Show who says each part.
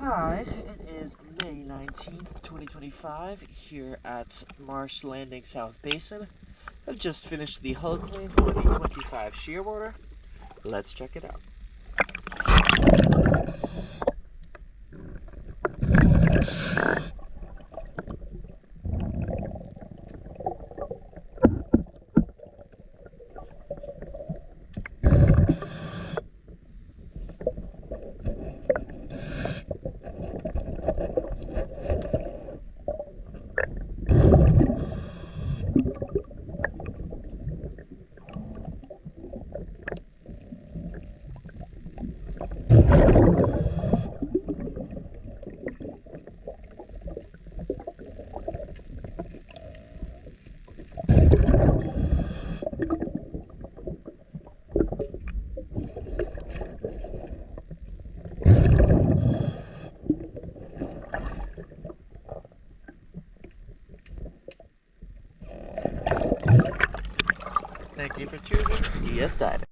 Speaker 1: Hi, it is May 19th, 2025, here at Marsh Landing South Basin. I've just finished the hull clean for the 25 Shearwater. Let's check it out. Thank you for choosing DS Diving.